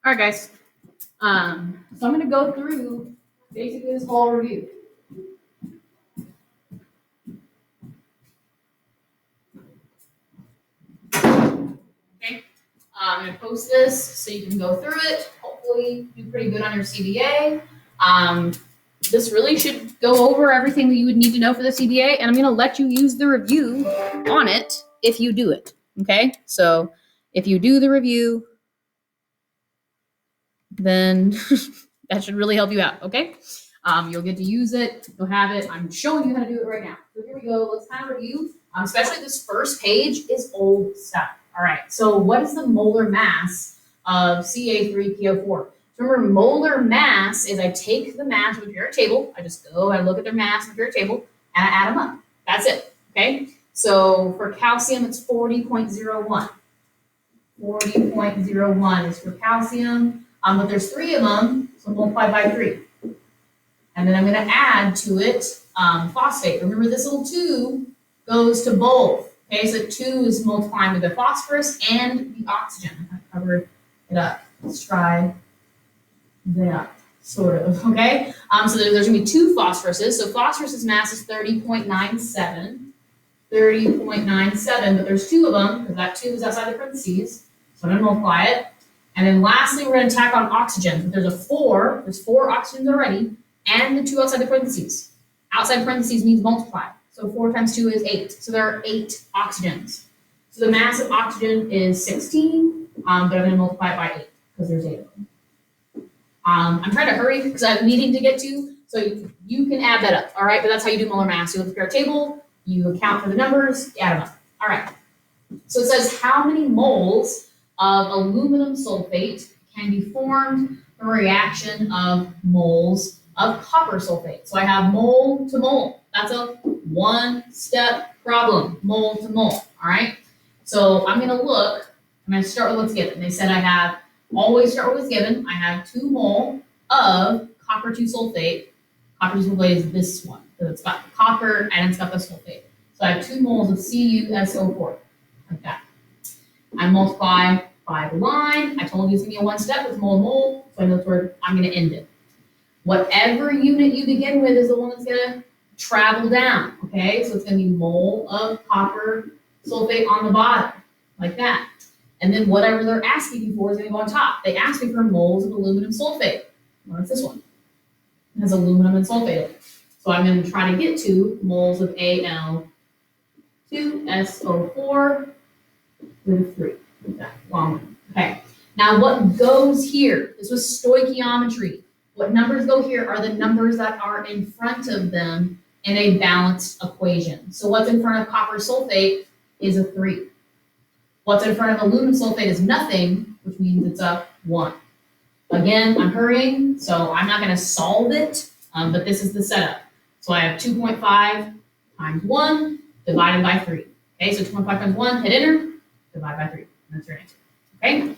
All right, guys. So I'm going to go through basically this whole review. Okay. I'm going to post this so you can go through it. Hopefully, do pretty good on your CBA. This really should go over everything that you would need to know for the CBA, and I'm going to let you use the review on it if you do it. Okay. So if you do the review, then that should really help you out. Okay. You'll get to use it. You'll have it. I'm showing you how to do it right now. So here we go. Let's kind of review. Especially this first page is old stuff. All right. So what is the molar mass of Ca3PO4? So remember, molar mass is I take the mass of a periodic table. I just go, I look at their mass in the periodic table, and I add them up. That's it. Okay. So for calcium, it's 40.01. 40.01 is for calcium. But there's 3 of them, so multiply by 3. And then I'm going to add to it phosphate. Remember, this little 2 goes to both. Okay, so 2 is multiplying with the phosphorus and the oxygen. I covered it up. Let's try that, sort of. Okay, so there's going to be 2 phosphoruses. So phosphorus's mass is 30.97. 30.97, but there's 2 of them because that 2 is outside the parentheses. So I'm going to multiply it. And then lastly, we're going to tack on oxygen. There's 4 oxygens already, and the 2 outside the parentheses. Outside parentheses means multiply. So 4 times 2 is 8. So there are 8 oxygens. So the mass of oxygen is 16, but I'm going to multiply it by 8 because there's 8 of them. I'm trying to hurry because I have a meeting to get to, so you can add that up, all right? But that's how you do molar mass. You look at the periodic table, you account for the numbers, you add them up. All right. So it says how many moles of aluminum sulfate can be formed from a reaction of moles of copper sulfate. So I have mole to mole. That's a one-step problem, mole to mole, all right? So I'm going to look, I'm going to start with what's given. They said always start with what's given. I have 2 mole of copper 2 sulfate. Copper 2 sulfate is this one, because it's got the copper and it's got the sulfate. So I have 2 moles of CuSO4, like that. I multiply by the line. I told you it's going to be a one-step with mole to mole, so I know where I'm going to end it. Whatever unit you begin with is the one that's going to travel down, okay? So it's going to be mole of copper sulfate on the bottom, like that. And then whatever they're asking you for is going to go on top. They asked me for moles of aluminum sulfate. Well, that's this one. It has aluminum and sulfate in it. So I'm going to try to get to moles of Al2SO4 with 3. That long one. Okay. Now what goes here? This was stoichiometry. What numbers go here are the numbers that are in front of them in a balanced equation. So what's in front of copper sulfate is a 3. What's in front of aluminum sulfate is nothing, which means it's a 1. Again, I'm hurrying, so I'm not going to solve it, but this is the setup. So I have 2.5 times 1 divided by 3. Okay, so 2.5 times 1, hit enter, divide by 3. That's your answer. Okay.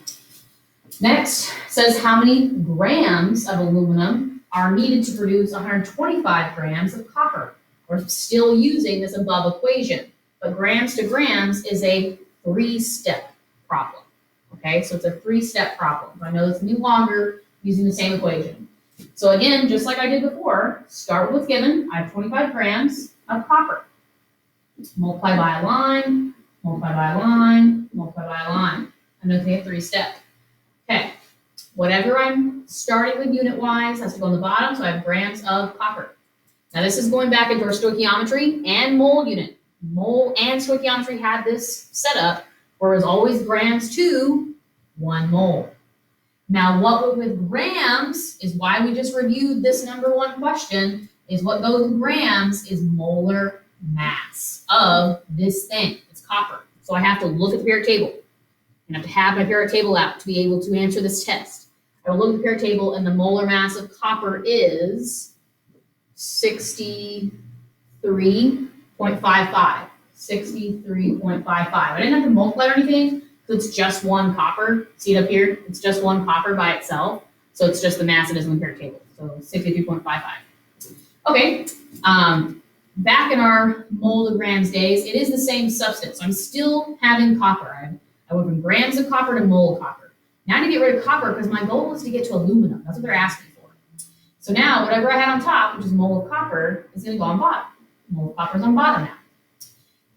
Next says how many grams of aluminum are needed to produce 125 grams of copper. We're still using this above equation, but grams to grams is a 3-step problem. Okay, so it's a 3-step problem. I know it's no longer using the same equation. So again, just like I did before, start with what's given. I have 25 grams of copper. Multiply by a line, multiply by a line, multiply by a line. I'm going to take a 3-step. Okay, whatever I'm starting with unit-wise has to go on the bottom, so I have grams of copper. Now this is going back into our stoichiometry and mole unit. Mole and stoichiometry had this setup where it was always grams to 1 mole. Now what with grams is why we just reviewed this number 1 question, is what goes in grams is molar mass of this thing. It's copper. So I have to look at the periodic table. I have to have my periodic table out to be able to answer this test. I will look at the periodic table, and the molar mass of copper is 63.55. 63.55. I didn't have to multiply or anything, because it's just 1 copper. See it up here? It's just 1 copper by itself. So it's just the mass it is in the periodic table. So 63.55. Okay. Back in our mole to grams days, it is the same substance. So I'm still having copper. I went from grams of copper to mole of copper. Now I need to get rid of copper because my goal is to get to aluminum. That's what they're asking for. So now whatever I had on top, which is mole of copper, is going to go on bottom. Mole of copper is on bottom now.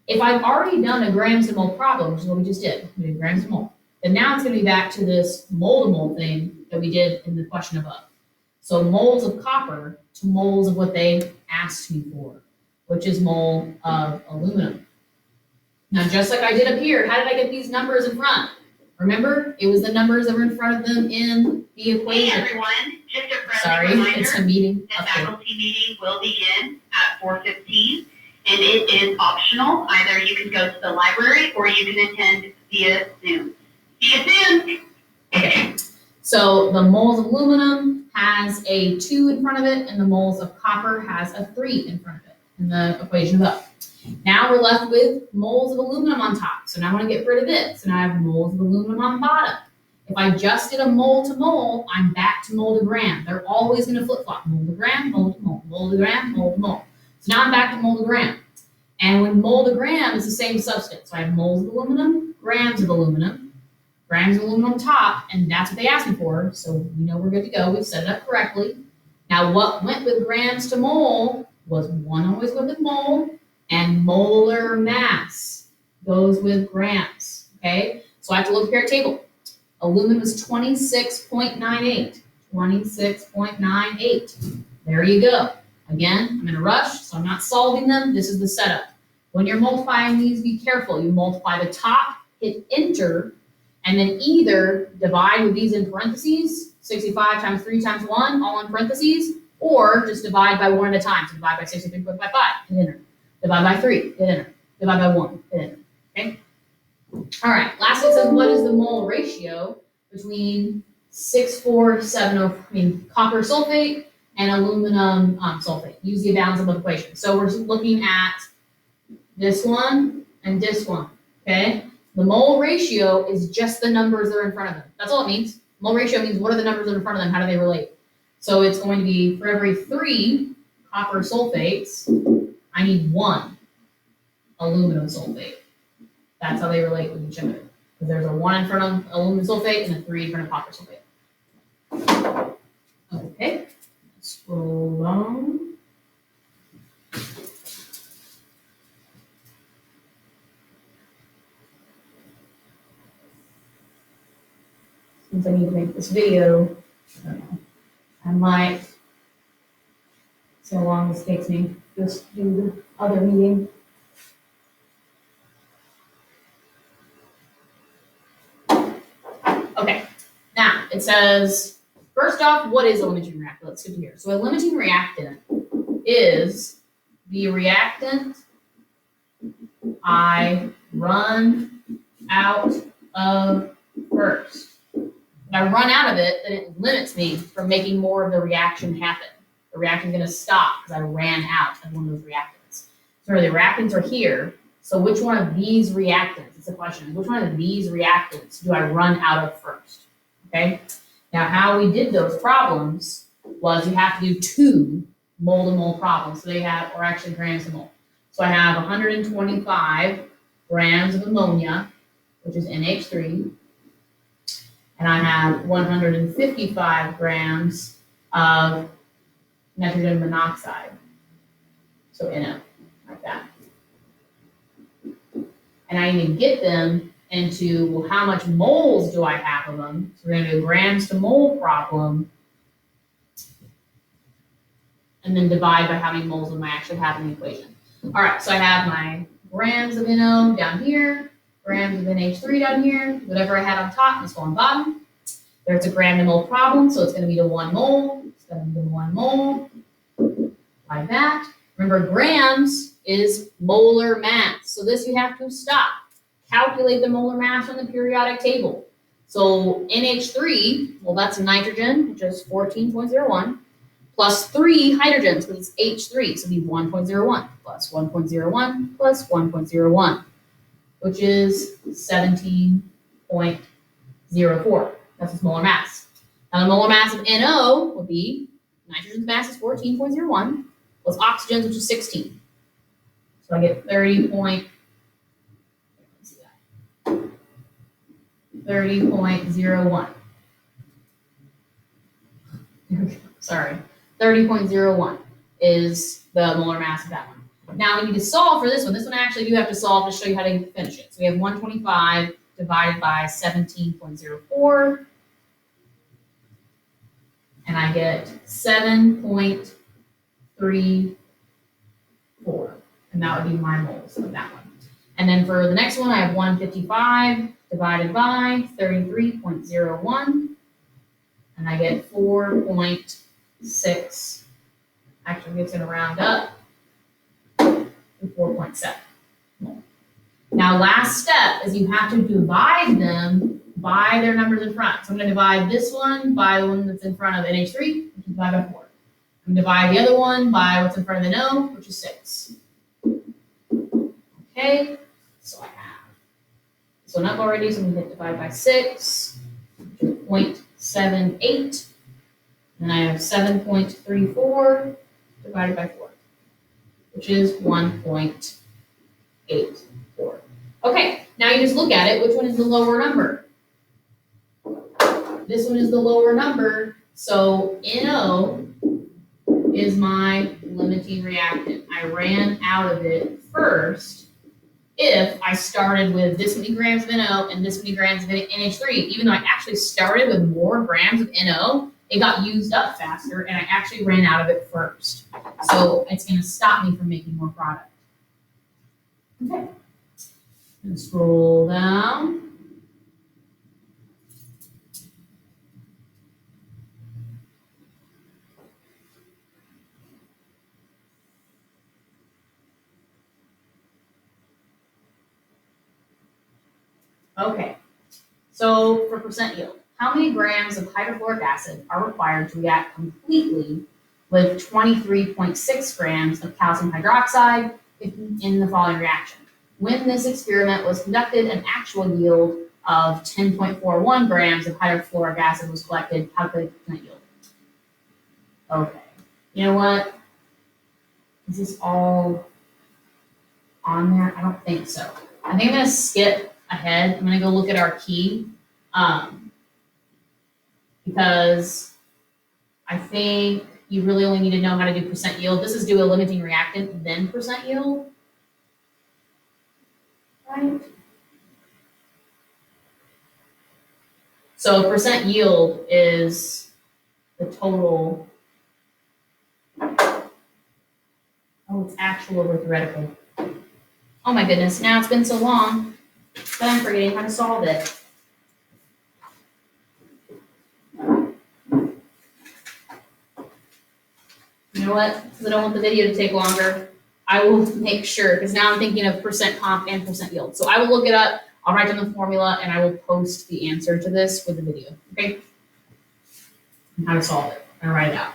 If I've already done a grams to mole problem, which is what we just did, we did grams to mole, then now it's going to be back to this mole to mole thing that we did in the question above. So moles of copper to moles of what they asked me for, which is mole of aluminum. Now, just like I did up here, how did I get these numbers in front? Remember, it was the numbers that were in front of them in the equation. Hey everyone, just a friendly reminder, it's a meeting. the faculty meeting will begin at 4:15, and it is optional. Either you can go to the library or you can attend via Zoom. See you soon. Okay, so the moles of aluminum has a 2 in front of it, and the moles of copper has a 3 in front of it in the equation above. Now we're left with moles of aluminum on top. So now I want to get rid of this. So now I have moles of aluminum on bottom. If I just did a mole to mole, I'm back to mole to gram. They're always going to flip-flop. Mole to gram, mole to mole, mole to gram, mole to mole. So now I'm back to mole to gram. And when mole to gram is the same substance. So I have moles of aluminum, grams of aluminum on top, and that's what they asked me for. So we know we're good to go. We've set it up correctly. Now what went with grams to mole was 1 always went with mole, and molar mass goes with grams, okay? So I have to look here at table. Aluminum is 26.98, 26.98. There you go. Again, I'm in a rush, so I'm not solving them. This is the setup. When you're multiplying these, be careful. You multiply the top, hit enter, and then either divide with these in parentheses, 65 times 3 times 1, all in parentheses, or just divide by 1 at a time. So divide by 63.55, hit enter. Divide by 3, hit enter. Divide by 1, hit enter. Okay? All right, last it says, what is the mole ratio between copper sulfate and aluminum sulfate? Use the balance of equation. So we're looking at this one and this one, okay? The mole ratio is just the numbers that are in front of them. That's all it means. Mole ratio means what are the numbers that are in front of them? How do they relate? So it's going to be for every 3 copper sulfates, I need 1 aluminum sulfate. That's how they relate with each other. Because there's a 1 in front of aluminum sulfate and a 3 in front of copper sulfate. Okay, let's scroll on. Since I need to make this video, I might see how long this takes me. Just do the other meeting. Okay, now it says, first off, what is a limiting reactant? Let's get to here. So a limiting reactant is the reactant I run out of first. If I run out of it, then it limits me from making more of the reaction happen. The reaction is going to stop because I ran out of one of those reactants. So the reactants are here. So which one of these reactants, it's a question, which one of these reactants do I run out of first? Okay. Now how we did those problems was you have to do 2 mole to mole problems. So they have, or actually grams to mole. So I have 125 grams of ammonia, which is NH3. And I have 155 grams of nitrogen monoxide, so NO, like that. And I need to get them into, well, how much moles do I have of them? So we're going to do a grams to mole problem, and then divide by how many moles of them I actually have in the equation. All right, so I have my grams of NO down here, grams of NH3 down here, whatever I had on top, let's go on bottom. There's a gram to mole problem, so it's going to be the 1 mole. It's going to be the 1 mole, like that. Remember, grams is molar mass. So this you have to stop. Calculate the molar mass on the periodic table. So NH3, well, that's nitrogen, which is 14.01, plus 3 hydrogens, because it's H3, so it'd be 1.01, plus 1.01, plus 1.01, which is 17.04. That's its molar mass. Now the molar mass of NO would be, nitrogen's mass is 14.01, plus oxygen's, which is 16. So I get 30.01. sorry, 30.01 is the molar mass of that one. Now we need to solve for this one. This one I actually do have to solve to show you how to finish it. So we have 125 divided by 17.04, and I get 7.34, and that would be my moles of that one. And then for the next one, I have 155 divided by 33.01, and I get 4.6. Actually, it's going to round up to 4.7. Now, last step is you have to divide them by their numbers in front. So I'm going to divide this one by the one that's in front of NH3, which is divide by 4. I'm going to divide the other one by what's in front of the NO, which is 6. Okay, so I have this one up already, so I'm going to divide by 6, which is 0.78. Then I have 7.34 divided by 4, which is 1.84. Okay, now you just look at it. Which one is the lower number? This one is the lower number, so NO is my limiting reactant. I ran out of it first if I started with this many grams of NO and this many grams of NH3. Even though I actually started with more grams of NO, it got used up faster, and I actually ran out of it first. So it's going to stop me from making more product. Okay. And scroll down. Okay. So for percent yield, how many grams of hydrofluoric acid are required to react completely with 23.6 grams of calcium hydroxide in the following reaction? When this experiment was conducted, an actual yield of 10.41 grams of hydrofluoric acid was collected. Calculate the percent yield. Okay. You know what? Is this all on there? I don't think so. I think I'm going to skip ahead. I'm going to go look at our key. Because I think you really only need to know how to do percent yield. This is do a limiting reactant, then percent yield. Right? So percent yield is the total. Oh, it's actual over theoretical. Oh my goodness, now it's been so long that I'm forgetting how to solve it. You know what? Because I don't want the video to take longer, I will make sure, because now I'm thinking of percent comp and percent yield. So I will look it up, I'll write down the formula, and I will post the answer to this with the video, okay? And how to solve it. I'm gonna write it out.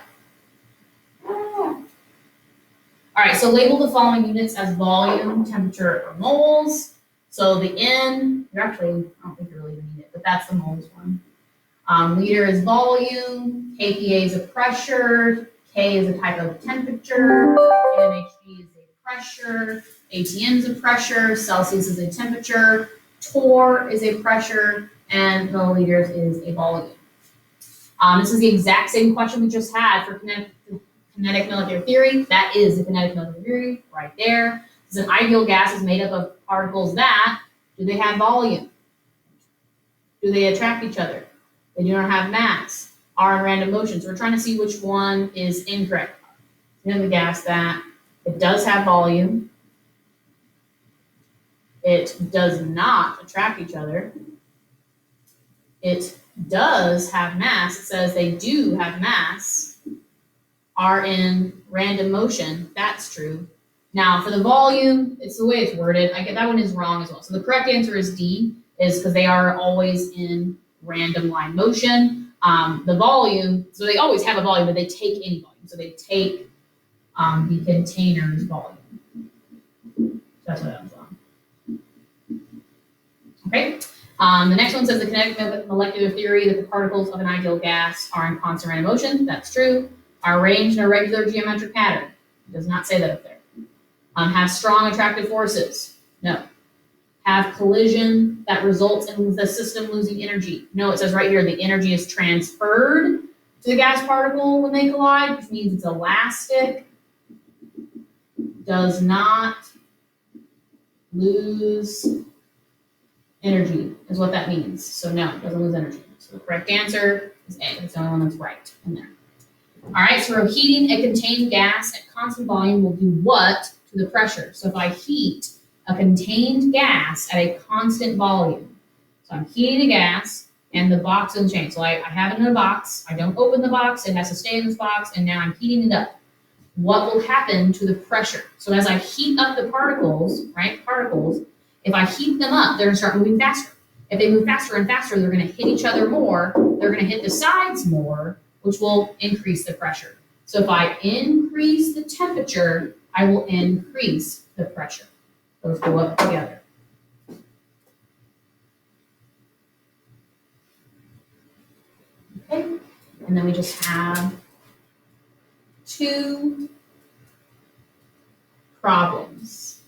All right, so label the following units as volume, temperature, or moles. So the N, you're actually, I don't think you really need it, but that's the moles one. Liter is volume, kPa is a pressure, K is a type of temperature, NHG is a pressure, ATM is a pressure, Celsius is a temperature, torr is a pressure, and milliliters is a volume. This is the exact same question we just had for kinetic molecular theory. That is the kinetic molecular theory right there. Because an ideal gas is made up of particles that, do they have volume? Do they attract each other? They do not have mass, are in random motion. So we're trying to see which one is incorrect. We have the gas that it does have volume. It does not attract each other. It does have mass. It says they do have mass, are in random motion. That's true. Now for the volume, it's the way it's worded. I get that one is wrong as well. So the correct answer is D, is because they are always in random line motion. The volume, so they always have a volume, but they take any volume. So they take the container's volume. That's what that was on. Okay. The next one says the kinetic molecular theory that the particles of an ideal gas are in constant random motion. That's true. Are arranged in a regular geometric pattern. It does not say that up there. Have strong attractive forces. No. Have collision that results in the system losing energy. No, it says right here the energy is transferred to the gas particle when they collide, which means it's elastic, does not lose energy, is what that means. So no, it doesn't lose energy. So the correct answer is A. That's the only one that's right in there. All right, so heating a contained gas at constant volume will do what to the pressure? So if I heat a contained gas at a constant volume, so I'm heating a gas and the box doesn't change. So I have it in a box, I don't open the box, it has to stay in this box, and now I'm heating it up. What will happen to the pressure? So as I heat up the particles, right, particles, if I heat them up, they're gonna start moving faster. If they move faster and faster, they're gonna hit each other more, they're gonna hit the sides more, which will increase the pressure. So if I increase the temperature, I will increase the pressure. Those go up together. Okay, and then we just have 2 problems.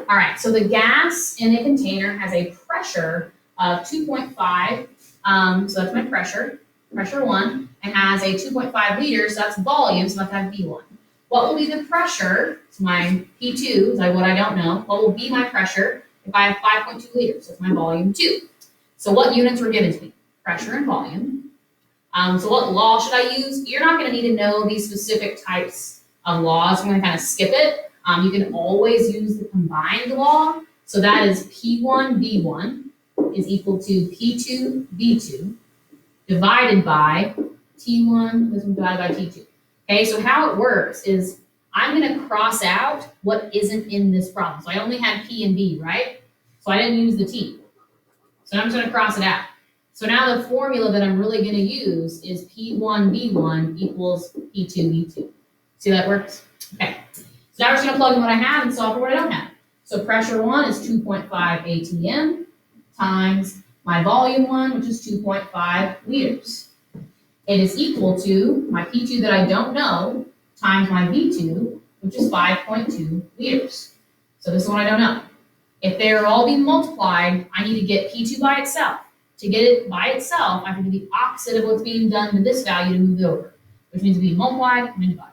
All right, so the gas in a container has a pressure of 2.5, so that's my pressure 1, and has a 2.5 liters, so that's volume, so that's V1. What will be the pressure, so my P2 is like what I don't know, what will be my pressure if I have 5.2 liters, that's my volume 2. So what units were given to me? Pressure and volume. So what law should I use? You're not gonna need to know these specific types of laws, I'm gonna kind of skip it. You can always use the combined law. So that is P1 V1 is equal to P2 V2 divided by T1, this one divided by T2. Okay, so how it works is I'm gonna cross out what isn't in this problem. So I only had P and V, right? So I didn't use the T. So I'm just gonna cross it out. So now the formula that I'm really gonna use is P1 V1 equals P2 V2. See how that works? Okay. So now we're just going to plug in what I have and solve for what I don't have. So pressure 1 is 2.5 atm times my volume 1, which is 2.5 liters. It is equal to my P2 that I don't know times my V2, which is 5.2 liters. So this is what I don't know. If they're all being multiplied, I need to get P2 by itself. To get it by itself, I have to do the opposite of what's being done to this value to move it over, which means to be multiplied and divided.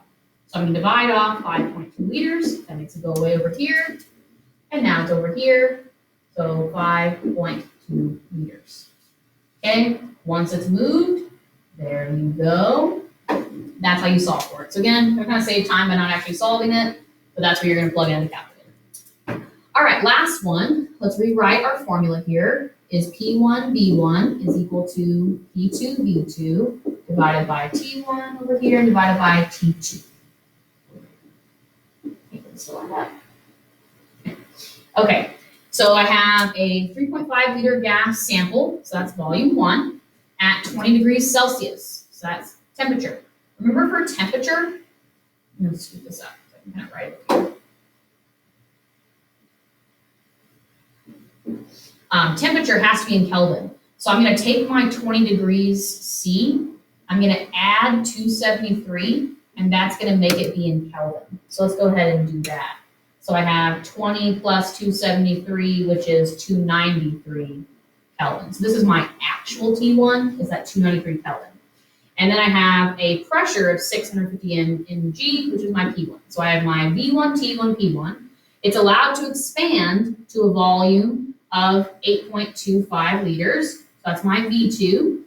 So I'm going to divide off 5.2 liters. That makes it go away over here. And now it's over here. So 5.2 liters. Okay, once it's moved, there you go. That's how you solve for it. So again, they're going to save time by not actually solving it, but that's where you're going to plug in the calculator. All right, last one. Let's rewrite our formula here. Is P1 V1 is equal to P2 V2 divided by T1 over here and divided by T2. Okay, so I have a 3.5 liter gas sample, so that's volume 1, at 20 degrees Celsius, so that's temperature. Remember for temperature, I'm going to scoot this up so I can kind of write it here. Temperature has to be in Kelvin, so I'm going to take my 20 degrees C, I'm going to add 273, and that's going to make it be in Kelvin. So let's go ahead and do that. So I have 20 plus 273, which is 293 Kelvin. So this is my actual T1, is that 293 Kelvin. And then I have a pressure of 650 mg, which is my P1. So I have my V1, T1, P1. It's allowed to expand to a volume of 8.25 liters. So that's my V2.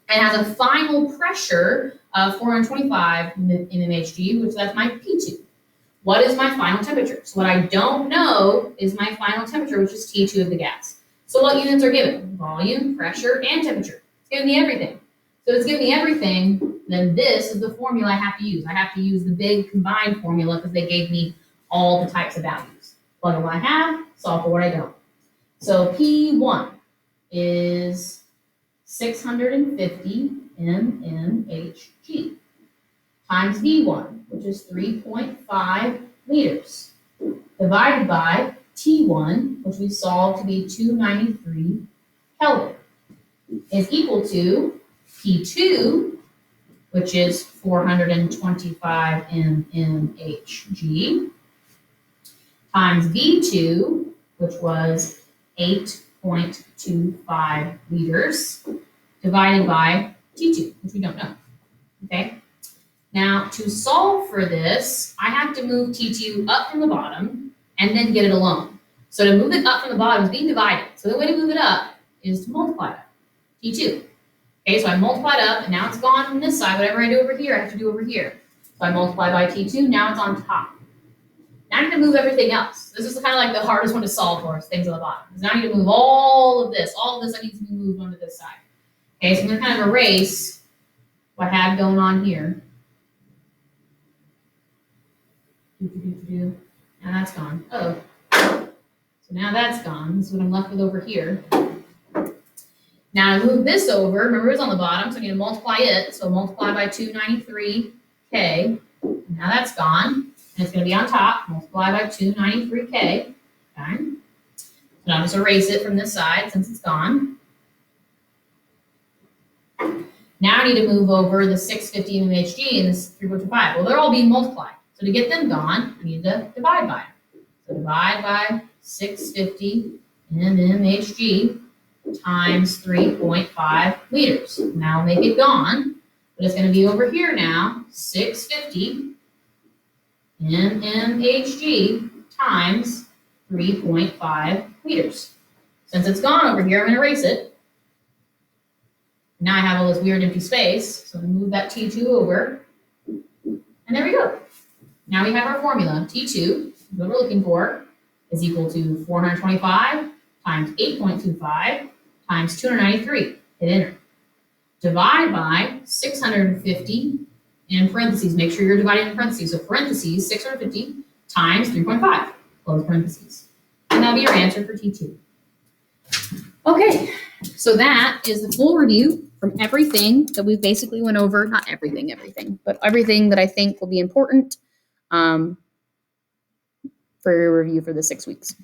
It has a final pressure of 425 mmHg, which that's my P2. What is my final temperature? So what I don't know is my final temperature, which is T2 of the gas. So what units are given? Volume, pressure, and temperature. It's giving me everything. So it's giving me everything, then this is the formula I have to use. I have to use the big combined formula because they gave me all the types of values. Plug in what I have, solve for what I don't. So P1 is 650 mmHg times V1, which is 3.5 liters, divided by T1, which we solved to be 293 Kelvin, is equal to P2, which is 425 mmHg, times V2, which was 8.25 liters, divided by T2, which we don't know, okay? Now, to solve for this, I have to move T2 up from the bottom and then get it alone. So to move it up from the bottom is being divided. So the way to move it up is to multiply it, T2. Okay, so I multiplied up, and now it's gone from this side. Whatever I do over here, I have to do over here. So I multiply by T2, now it's on top. Now I need to move everything else. This is kind of like the hardest one to solve for, things on the bottom. Because now I need to move all of this. All of this I need to be moved onto this side. Okay, so I'm going to kind of erase what I had going on here. Now that's gone. Oh. So now that's gone. This is what I'm left with over here. Now I move this over. Remember, it's on the bottom, so I need to multiply it. So multiply by 293K. Now that's gone. And it's going to be on top. Multiply by 293K. Okay. So I'll just erase it from this side since it's gone. Now I need to move over the 650 mmHg and this 3.25. Well, they're all being multiplied. So to get them gone, I need to divide by them. So divide by 650 mmHg times 3.5 liters. Now make it gone, but it's going to be over here now, 650 mmHg times 3.5 liters. Since it's gone over here, I'm going to erase it. Now I have all this weird empty space, so I'm going to move that T2 over, and there we go. Now we have our formula. T2, what we're looking for, is equal to 425 times 8.25 times 293. Hit enter. Divide by 650 in parentheses. Make sure you're dividing in parentheses. So parentheses, 650 times 3.5. Close parentheses. And that'll be your answer for T2. Okay, so that is the full review from everything that we basically went over. Not everything, but everything that I think will be important for your review for the 6 weeks.